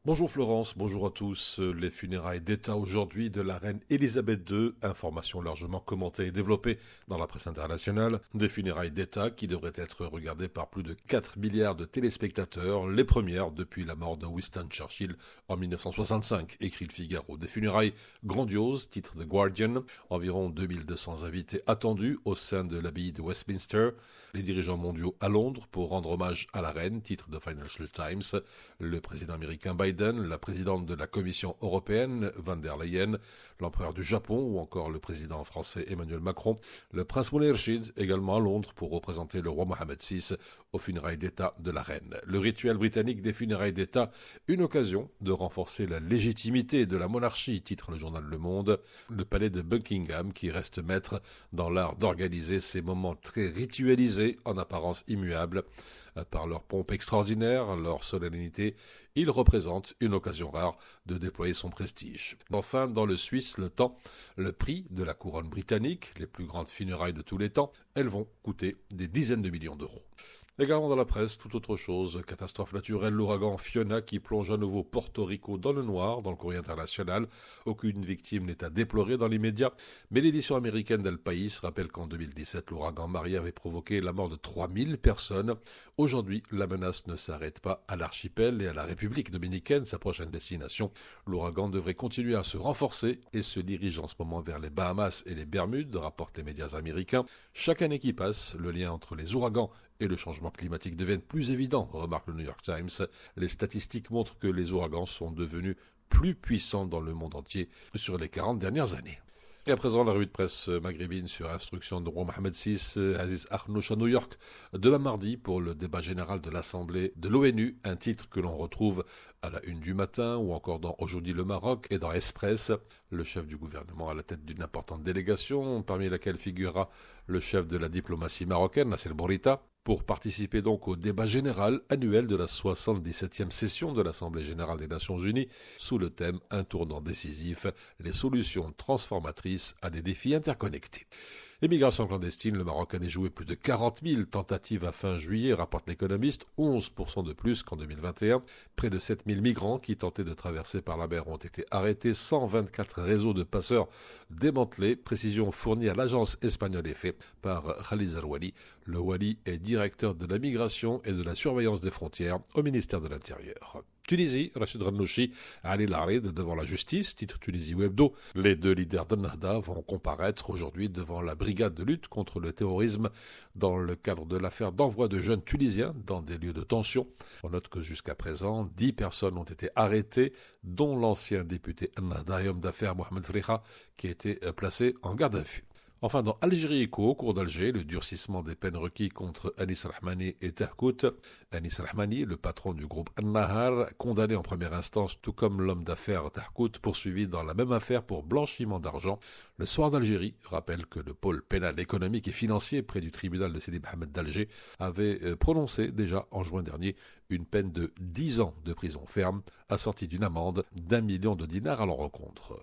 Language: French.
Bonjour Florence, bonjour à tous. Les funérailles d'État aujourd'hui de la reine Elisabeth II, information largement commentée et développée dans la presse internationale. Des funérailles d'État qui devraient être regardées par plus de 4 milliards de téléspectateurs, les premières depuis la mort de Winston Churchill en 1965, écrit le Figaro. Des funérailles grandioses, titre The Guardian, environ 2200 invités attendus au sein de l'abbaye de Westminster, les dirigeants mondiaux à Londres pour rendre hommage à la reine, titre de Financial Times, le président américain Biden, la présidente de la Commission européenne, Van der Leyen, l'empereur du Japon ou encore le président français Emmanuel Macron, le prince Moulay Rachid également à Londres pour représenter le roi Mohamed VI aux funérailles d'État de la reine. Le rituel britannique des funérailles d'État, une occasion de renforcer la légitimité de la monarchie, titre le journal Le Monde, le palais de Buckingham qui reste maître dans l'art d'organiser ces moments très ritualisés, en apparence immuables. Par leur pompe extraordinaire, leur solennité, il représente une occasion rare de déployer son prestige. Enfin, dans le Suisse, le temps, le prix de la couronne britannique, les plus grandes funérailles de tous les temps, elles vont coûter des dizaines de millions d'euros. Également dans la presse, tout autre chose, catastrophe naturelle, l'ouragan Fiona qui plonge à nouveau Porto Rico dans le noir, dans le courrier international. Aucune victime n'est à déplorer dans l'immédiat, mais l'édition américaine d'El País rappelle qu'en 2017, l'ouragan Maria avait provoqué la mort de 3000 personnes. Aujourd'hui, la menace ne s'arrête pas à l'archipel et à la République dominicaine, sa prochaine destination. L'ouragan devrait continuer à se renforcer et se dirige en ce moment vers les Bahamas et les Bermudes, rapportent les médias américains. Chaque année qui passe, le lien entre les ouragans et le changement climatique deviennent plus évidents, remarque le New York Times. Les statistiques montrent que les ouragans sont devenus plus puissants dans le monde entier sur les 40 dernières années. Et à présent, la revue de presse maghrébine sur instruction de roi Mohamed VI, Aziz Akhnouch à New York, demain mardi pour le débat général de l'Assemblée de l'ONU, un titre que l'on retrouve à la une du matin ou encore dans Aujourd'hui le Maroc et dans Express. Le chef du gouvernement à la tête d'une importante délégation, parmi laquelle figurera le chef de la diplomatie marocaine, Nasser Bourita, pour participer donc au débat général annuel de la 77e session de l'Assemblée générale des Nations unies sous le thème Un tournant décisif, les solutions transformatrices à des défis interconnectés. Immigration clandestine, le Maroc a déjoué plus de 40 000 tentatives à fin juillet, rapporte l'économiste, 11% de plus qu'en 2021. Près de 7 000 migrants qui tentaient de traverser par la mer ont été arrêtés, 124 réseaux de passeurs démantelés. Précision fournie à l'agence espagnole EFE par Khalid Zarouali. Le Wali est directeur de la migration et de la surveillance des frontières au ministère de l'Intérieur. Tunisie, Rachid Rannouchi, Ali Larid devant la justice, titre Tunisie Webdo. Les deux leaders d'Ennahda vont comparaître aujourd'hui devant la brigade de lutte contre le terrorisme dans le cadre de l'affaire d'envoi de jeunes Tunisiens dans des lieux de tension. On note que jusqu'à présent, 10 personnes ont été arrêtées, dont l'ancien député Ennahda et homme d'affaires Mohamed Friha, qui a été placé en garde à vue. Enfin, dans Algérie Echo, au cours d'Alger, le durcissement des peines requises contre Anis Rahmani et Tahkout. Anis Rahmani, le patron du groupe An-Nahar, condamné en première instance, tout comme l'homme d'affaires Tahkout, poursuivi dans la même affaire pour blanchiment d'argent. Le Soir d'Algérie rappelle que le pôle pénal économique et financier près du tribunal de Sidi Mohamed d'Alger avait prononcé déjà en juin dernier une peine de 10 ans de prison ferme, assortie d'une amende d'1 million de dinars à leur rencontre.